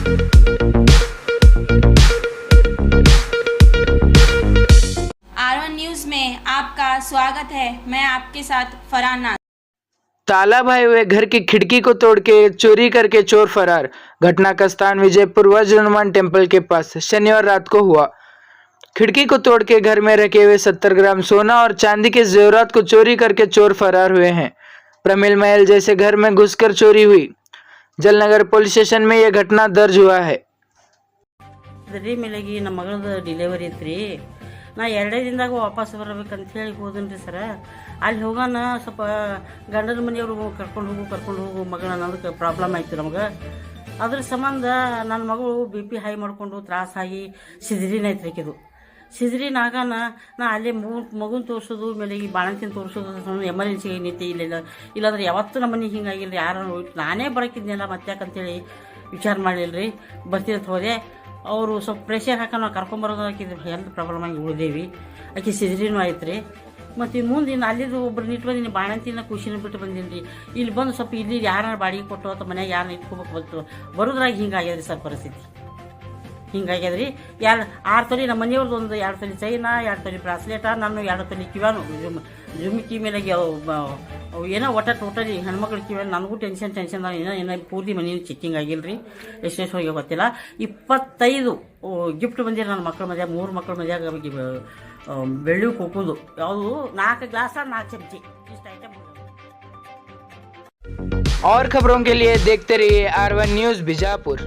R1 news में आपका स्वागत है। मैं आपके साथ फरहान नाज। ताला भाए हुए घर की खिड़की को तोड़ के चोरी करके चोर फरार। घटना का स्थान विजयपुर वज्र हनुमान टेम्पल के पास शनिवार रात को हुआ। खिड़की को तोड़ के घर में रखे हुए 70 ग्राम सोना और चांदी के जेवरात को चोरी करके चोर फरार हुए हैं। प्रमिल महल जैसे घर में घुसकर चोरी हुई। जलनगर पुलिस स्टेशन में यह घटना दर्ज हुआ है। ಮೇಲೆಗೆ ನಮ್ಮ ಮಗಳದು ಡಿಲಿವರಿ ಇತ್ತು ರೀ. ನಾ 2 ದಿನದಾಗ ವಾಪಸ್ ಬರ್ಬೇಕಂತ ಹೇಳಿ ಹೋದನ್ರಿ ಸರ. ಅಲ್ಲಿ ಹೋಗೋಣ ಸ್ವಲ್ಪ ಗಂಡನ ಮನೆಯವರು ಕರ್ಕೊಂಡು ಹೋಗು ಮಗಳನ್ನ ಅದಕ್ಕೆ ಪ್ರಾಬ್ಲಮ್ ಆಯ್ತು ನಮಗೆ. ಅದ್ರ ಸಂಬಂಧ ನನ್ನ ಮಗಳು BP ಹೈ ಮಾಡಿಕೊಂಡು ತ್ರಾಸಾಗಿ ಸಿಜರಿನ್ ಐತ್ರಿ ಆಕಿದು. ಸಿಜರಿನ್ ಆಗಾನ ನಾ ಅಲ್ಲೇ ಮಗುನ ತೋರಿಸೋದು ಮೇಲೆ ಈ ಬಾಣಂತಿನ ತೋರಿಸೋದು ಎಮರ್ಜೆನ್ಸಿಗೆ ನಿಂತೆ ಇಲ್ಲಾಂದ್ರೆ ಯಾವತ್ತೂ ನಮ್ಮ ಮನೆಗೆ ಹಿಂಗಾಗಿಲ್ಲ ರೀ. ಯಾರು ನಾನೇ ಬರೋಕಿದ್ನೆಲ್ಲ ಮತ್ತೆ ಯಾಕಂತೇಳಿ ವಿಚಾರ ಮಾಡಲಿಲ್ಲ ರೀ. ಬರ್ತಿರತ್ತೆ ಹೋದೆ. ಅವರು ಸ್ವಲ್ಪ ಪ್ರೆಷರ್ ಹಾಕಿ ನಾವು ಕರ್ಕೊಂಬರೋದು ಹಾಕಿದ್ರು ಹೆಲ್ತ್ ಪ್ರಾಬ್ಲಮ್ ಆಗಿ ಉಳಿದೇವಿ. ಆಕೆ ಸಿಜರಿನೂ ಆಯ್ತು ರೀ. ಮತ್ತು ಮುಂದೆ ಇನ್ನು ಅಲ್ಲಿದ್ದು ಒಬ್ರು ನಿಟ್ಟು ಬಂದೀನಿ ಬಾಣಂತಿನ ಖುಷಿನ ಬಿಟ್ಟು ಬಂದೀನಿ ರೀ. ಇಲ್ಲಿ ಬಂದು ಸ್ವಲ್ಪ ಇಲ್ಲಿ ಯಾರು ಬಾಡಿಗೆ ಕೊಟ್ಟು ಅಥವಾ ಮನೆಯಾಗ ಯಾರನ್ನ ಇಟ್ಕೋಬೇಕು ಬಂತು ಬರೋದ್ರಾಗ ಹಿಂಗಾಗ್ಯದ್ರಿ ಸರ್ ಪರಿಸ್ಥಿತಿ. ಹಿಂಗಾಗ್ಯದ್ರಿ. 6 ತೊಲಿ ನಮ್ಮ ಮನೆಯವ್ರದ್ದು ಒಂದು 2 ತೊಲಿ ಚೈನಾ 2 ತೊಲಿ ಬ್ರಾಸ್ಲೆಟ ನಾನು 2 ತೊಲಿ ಕಿವ್ಯಾನು ಜುಮ್ಕಿ ಮೇಲೆ ಏನೋ ಟೋಟಲಿ ಹೆಣ್ಮಕ್ಳು ಕಿವ್ಯಾನು ನನಗೂ ಟೆನ್ಷನ್ ಏನೋ ಪೂರ್ತಿ ಮನೇನು ಚೆಕ್ಕಿಂಗ್ ಆಗಿಲ್ಲ ರೀ. ಎಷ್ಟೆಷ್ಟು ಹೋಗಿ ಗೊತ್ತಿಲ್ಲ. 25 ಗಿಫ್ಟ್ ಬಂದಿರಿ ನನ್ನ ಮಕ್ಕಳ ಮದ್ಯಾಗ. 3 ಮಕ್ಕಳ ಮದ್ಯಾಗ ಬೆಳ್ಳಿ ಕುಕ್ಕುದು ಯಾವುದು 4 ಗ್ಲಾಸ 4 ಚಮಚಿ ಇಷ್ಟು ಐಟಮ್. और खबरों के लिए देखते रहिए R1 न्यूज़ बीजापुर।